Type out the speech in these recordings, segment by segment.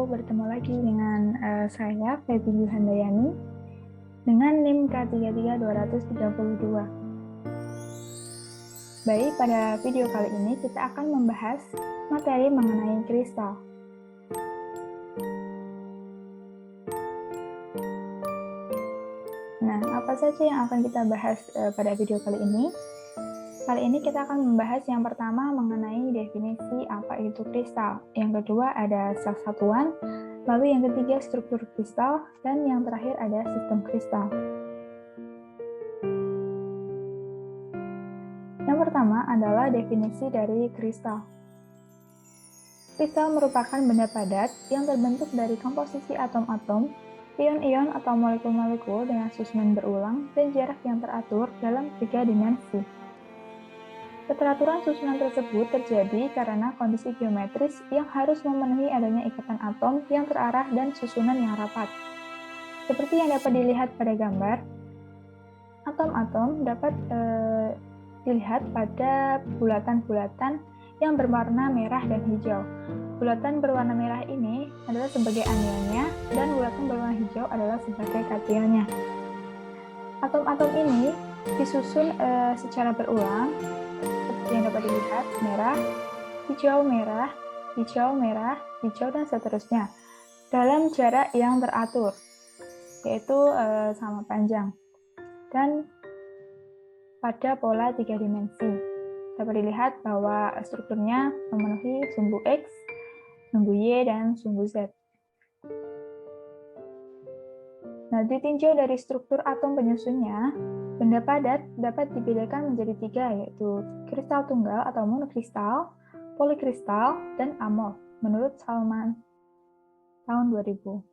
bertemu lagi dengan saya, Feby Yuhandayani, dengan NIM K33232. Baik, pada video kali ini kita akan membahas materi mengenai kristal. Nah, apa saja yang akan kita bahas pada video kali ini? Kali ini kita akan membahas yang pertama mengenai definisi apa itu kristal. Yang kedua ada sel satuan, lalu yang ketiga struktur kristal, dan yang terakhir ada sistem kristal. Yang pertama adalah definisi dari kristal. Kristal merupakan benda padat yang terbentuk dari komposisi atom-atom, ion-ion atau molekul-molekul dengan susunan berulang dan jarak yang teratur dalam 3 dimensi. Keteraturan susunan tersebut terjadi karena kondisi geometris yang harus memenuhi adanya ikatan atom yang terarah dan susunan yang rapat. Seperti yang dapat dilihat pada gambar, atom-atom dapat dilihat pada bulatan-bulatan yang berwarna merah dan hijau. Bulatan berwarna merah ini adalah sebagai anionnya dan bulatan berwarna hijau adalah sebagai kationnya. Atom-atom ini disusun secara berulang yang dapat dilihat merah, hijau, dan seterusnya dalam jarak yang teratur, yaitu sama panjang dan pada pola 3 dimensi. Dapat dilihat bahwa strukturnya memenuhi sumbu X, sumbu Y, dan sumbu Z. Nah, ditinjau dari struktur atom penyusunnya, benda padat dapat dibedakan menjadi 3, yaitu kristal tunggal atau monokristal, polikristal, dan amorf, menurut Salman tahun 2000.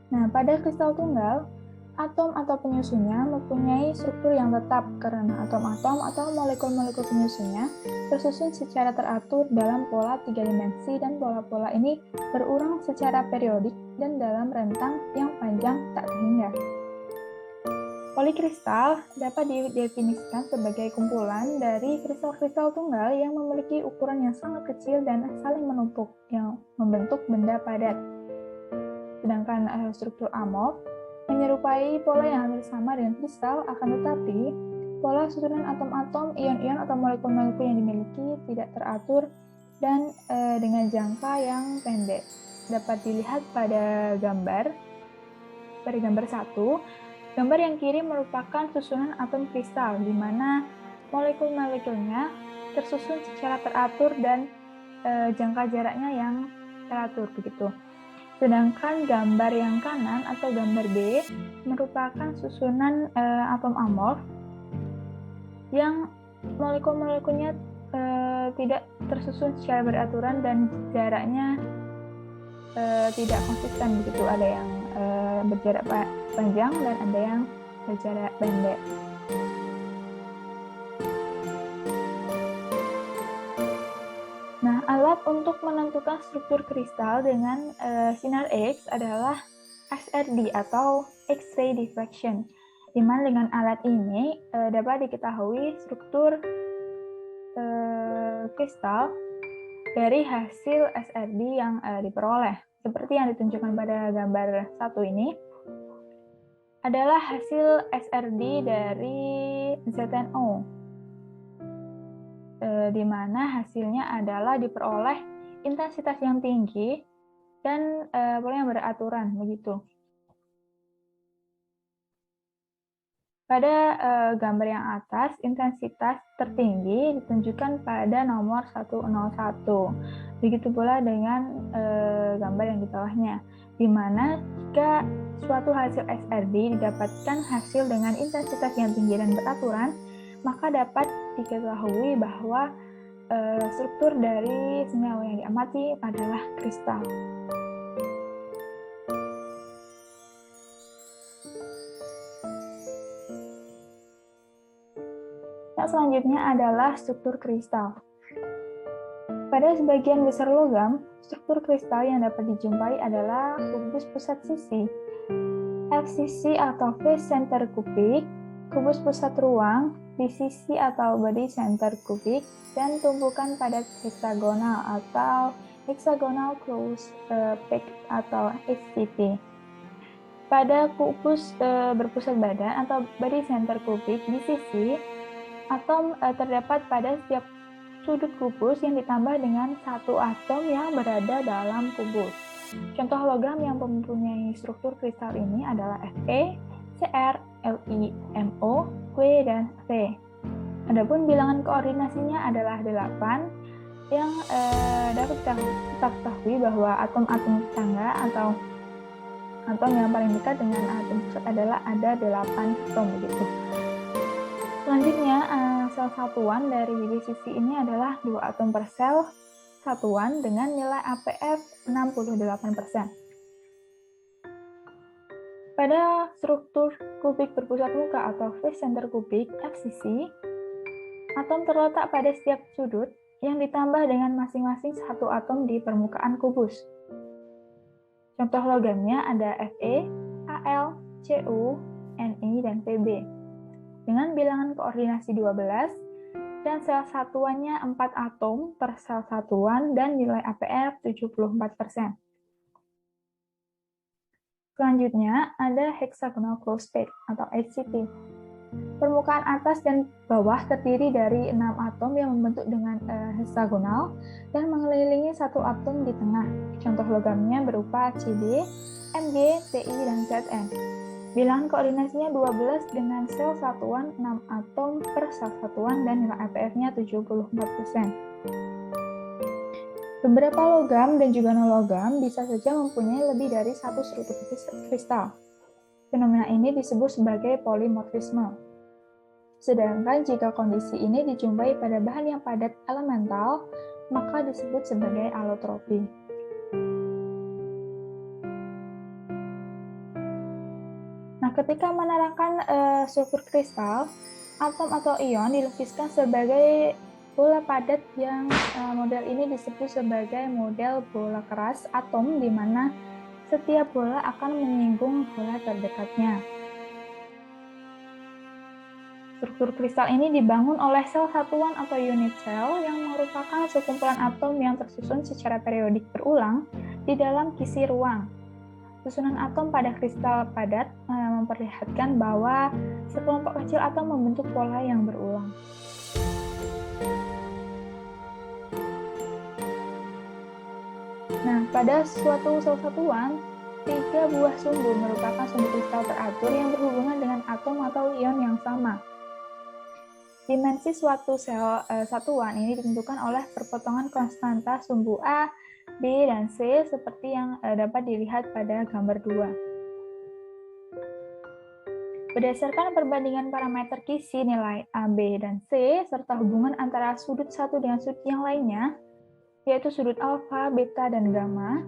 Nah, pada kristal tunggal, atom atau penyusunnya mempunyai struktur yang tetap karena atom-atom atau molekul-molekul penyusunnya tersusun secara teratur dalam pola 3 dimensi dan pola-pola ini berulang secara periodik dan dalam rentang yang panjang tak terhingga. Polikristal dapat didefinisikan sebagai kumpulan dari kristal-kristal tunggal yang memiliki ukuran yang sangat kecil dan saling menumpuk yang membentuk benda padat. Sedangkan struktur amorf menyerupai pola yang hampir sama dengan kristal, akan tetapi pola susunan atom-atom, ion-ion atau molekul-molekul yang dimiliki tidak teratur dan dengan jangka yang pendek. Dapat dilihat pada gambar 1. Gambar yang kiri merupakan susunan atom kristal, di mana molekul-molekulnya tersusun secara teratur dan jangka jaraknya yang teratur begitu. Sedangkan gambar yang kanan atau gambar B merupakan susunan atom amorf yang molekul-molekulnya tidak tersusun secara beraturan dan jaraknya tidak konsisten begitu. Ada yang berjarak panjang dan ada yang berjarak pendek. Nah, alat untuk menentukan struktur kristal dengan sinar X adalah XRD atau X-ray diffraction, di mana dengan alat ini dapat diketahui struktur kristal dari hasil XRD yang diperoleh. Seperti yang ditunjukkan pada gambar 1 ini, adalah hasil XRD dari ZNO, di mana hasilnya adalah diperoleh intensitas yang tinggi dan pola yang beraturan begitu. Pada gambar yang atas, intensitas tertinggi ditunjukkan pada nomor 101. Begitu pula dengan gambar yang di bawahnya, di mana jika suatu hasil XRD didapatkan hasil dengan intensitas yang tinggi dan beraturan, maka dapat diketahui bahwa struktur dari senyawa yang diamati adalah kristal. Yang selanjutnya adalah struktur kristal. Pada sebagian besar logam, struktur kristal yang dapat dijumpai adalah kubus pusat sisi. FCC atau face center kubik, kubus pusat ruang, BCC atau body center kubik, dan tumpukan padat heksagonal atau hexagonal closed packed atau HCP. Pada kubus berpusat badan atau body center kubik BCC, atom terdapat pada setiap sudut kubus yang ditambah dengan satu atom yang berada dalam kubus. Contoh logam yang mempunyai struktur kristal ini adalah Fe, Cr, Li, Mo, W, dan V. Adapun bilangan koordinasinya adalah 8 yang dapat kita ketahui bahwa atom-atom tetangga atau atom yang paling dekat dengan atom pusat adalah ada 8 atom begitu. Selanjutnya, sel satuan dari BCC ini adalah 2 atom per sel satuan dengan nilai APF 68%. Pada struktur kubik berpusat muka atau face center kubik FCC, atom terletak pada setiap sudut yang ditambah dengan masing-masing satu atom di permukaan kubus. Contoh logamnya ada Fe, Al, Cu, Ni, dan Pb. Dengan bilangan koordinasi 12, dan sel satuannya 4 atom per sel satuan dan nilai APF 74%. Selanjutnya ada hexagonal closed packed atau HCP. Permukaan atas dan bawah terdiri dari 6 atom yang membentuk dengan heksagonal dan mengelilingi satu atom di tengah. Contoh logamnya berupa Cd, Mg, Ti, dan Zn. Bilangan koordinasinya 12 dengan sel satuan 6 atom per sel satuan dan nilai APF-nya 74%. Beberapa logam dan juga non-logam bisa saja mempunyai lebih dari satu struktur kristal. Fenomena ini disebut sebagai polimorfisme. Sedangkan jika kondisi ini dijumpai pada bahan yang padat elemental, maka disebut sebagai alotropi. Nah, ketika menerangkan struktur kristal, atom atau ion dilukiskan sebagai bola padat yang model ini disebut sebagai model bola keras atom, di mana setiap bola akan menyinggung bola terdekatnya. Struktur kristal ini dibangun oleh sel satuan atau unit sel yang merupakan sekumpulan atom yang tersusun secara periodik berulang di dalam kisi ruang. Susunan atom pada kristal padat memperlihatkan bahwa sekelompok kecil atom membentuk pola yang berulang. Nah, pada suatu sel satuan, 3 buah sumbu merupakan sumbu kristal teratur yang berhubungan dengan atom atau ion yang sama. Dimensi suatu sel satuan ini ditentukan oleh perpotongan konstanta sumbu A, B, dan C seperti yang dapat dilihat pada gambar 2. Berdasarkan perbandingan parameter kisi nilai A, B, dan C, serta hubungan antara sudut satu dengan sudut yang lainnya, yaitu sudut alfa, beta, dan gamma,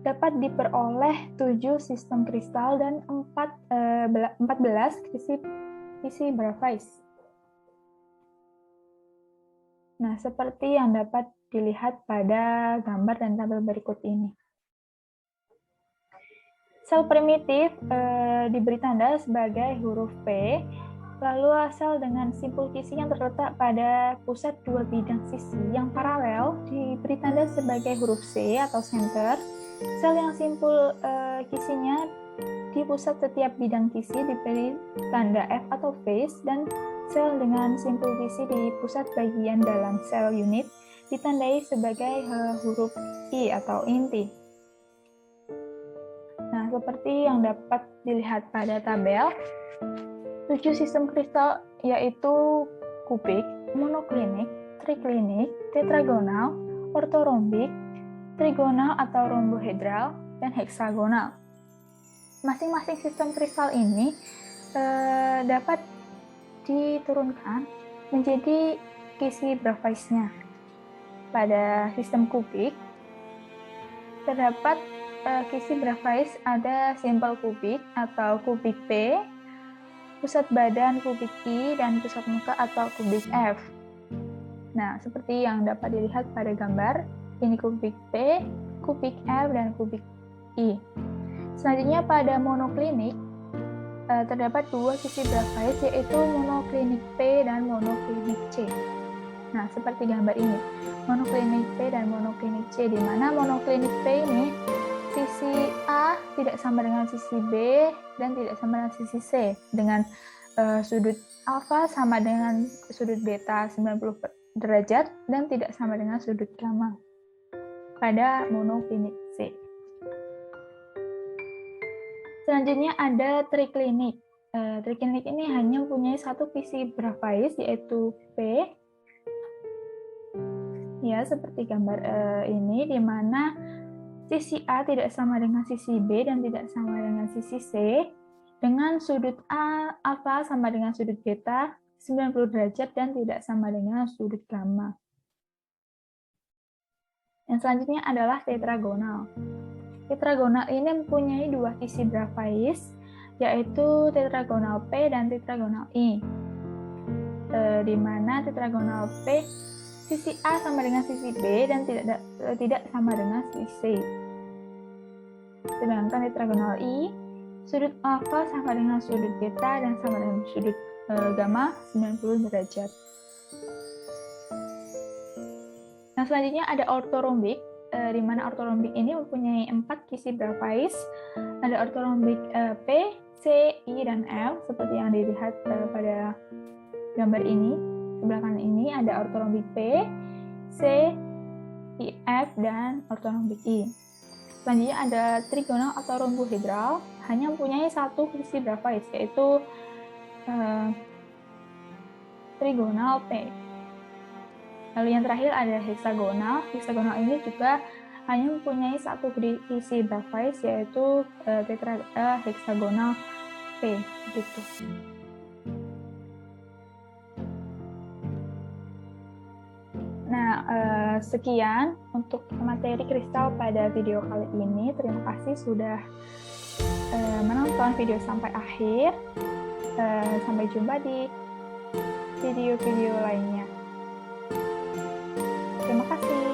dapat diperoleh 7 sistem kristal dan 14 kisi Bravais. Nah, seperti yang dapat dilihat pada gambar dan tabel berikut ini. Sel primitif diberi tanda sebagai huruf P, lalu sel dengan simpul kisi yang terletak pada pusat dua bidang sisi yang paralel diberi tanda sebagai huruf C atau center. Sel yang simpul kisinya di pusat setiap bidang kisi diberi tanda F atau face, dan sel dengan simpul kisi di pusat bagian dalam sel unit ditandai sebagai huruf I atau inti. Nah, seperti yang dapat dilihat pada tabel, 7 sistem kristal yaitu kubik, monoklinik, triklinik, tetragonal, ortorombik, trigonal atau rombohedral, dan heksagonal. Masing-masing sistem kristal ini dapat diturunkan menjadi kisi Bravais-nya. Pada sistem kubik, terdapat kisi Bravais ada simpel kubik atau kubik P, pusat badan kubik I, dan pusat muka atau kubik F. Nah, seperti yang dapat dilihat pada gambar, ini kubik P, kubik F, dan kubik I. Selanjutnya pada monoklinik, terdapat dua sisi grafait, yaitu monoklinik P dan monoklinik C. Nah, seperti gambar ini, monoklinik P dan monoklinik C, di mana monoklinik P ini sisi A tidak sama dengan sisi B dan tidak sama dengan sisi C, dengan sudut alfa sama dengan sudut beta 90 derajat dan tidak sama dengan sudut gamma pada monoklinik C. Selanjutnya ada triklinik. Triklinik ini hanya mempunyai satu sisi grafais, yaitu P. Ya, seperti gambar ini, di mana sisi A tidak sama dengan sisi B dan tidak sama dengan sisi C, dengan sudut A alfa sama dengan sudut beta 90 derajat dan tidak sama dengan sudut gamma. Yang selanjutnya adalah tetragonal. Tetragonal ini mempunyai dua sisi grafais, yaitu tetragonal P dan tetragonal I. Di mana tetragonal P sisi A sama dengan sisi B dan tidak sama dengan sisi C. Sedangkan tetragonal I, sudut alfa sama dengan sudut beta dan sama dengan sudut gamma 90 derajat. Nah, selanjutnya ada ortorombik, di mana ortorombik ini mempunyai 4 sisi grafais. Ada ortorombik P, C, I, dan L, seperti yang dilihat pada gambar ini. Sebelah kanan ini ada ortorombik P, C, I, F, dan ortorombik I. Selanjutnya ada trigonal atau rombohedral, hanya mempunyai satu sisi grafais, yaitu trigonal P. Lalu yang terakhir ada heksagonal. Heksagonal ini juga hanya mempunyai satu sisi grafais, yaitu heksagonal P. Gitu. Nah, sekian untuk materi kristal pada video kali ini. Terima kasih sudah menonton video sampai akhir. Sampai jumpa di video-video lainnya. Terima kasih.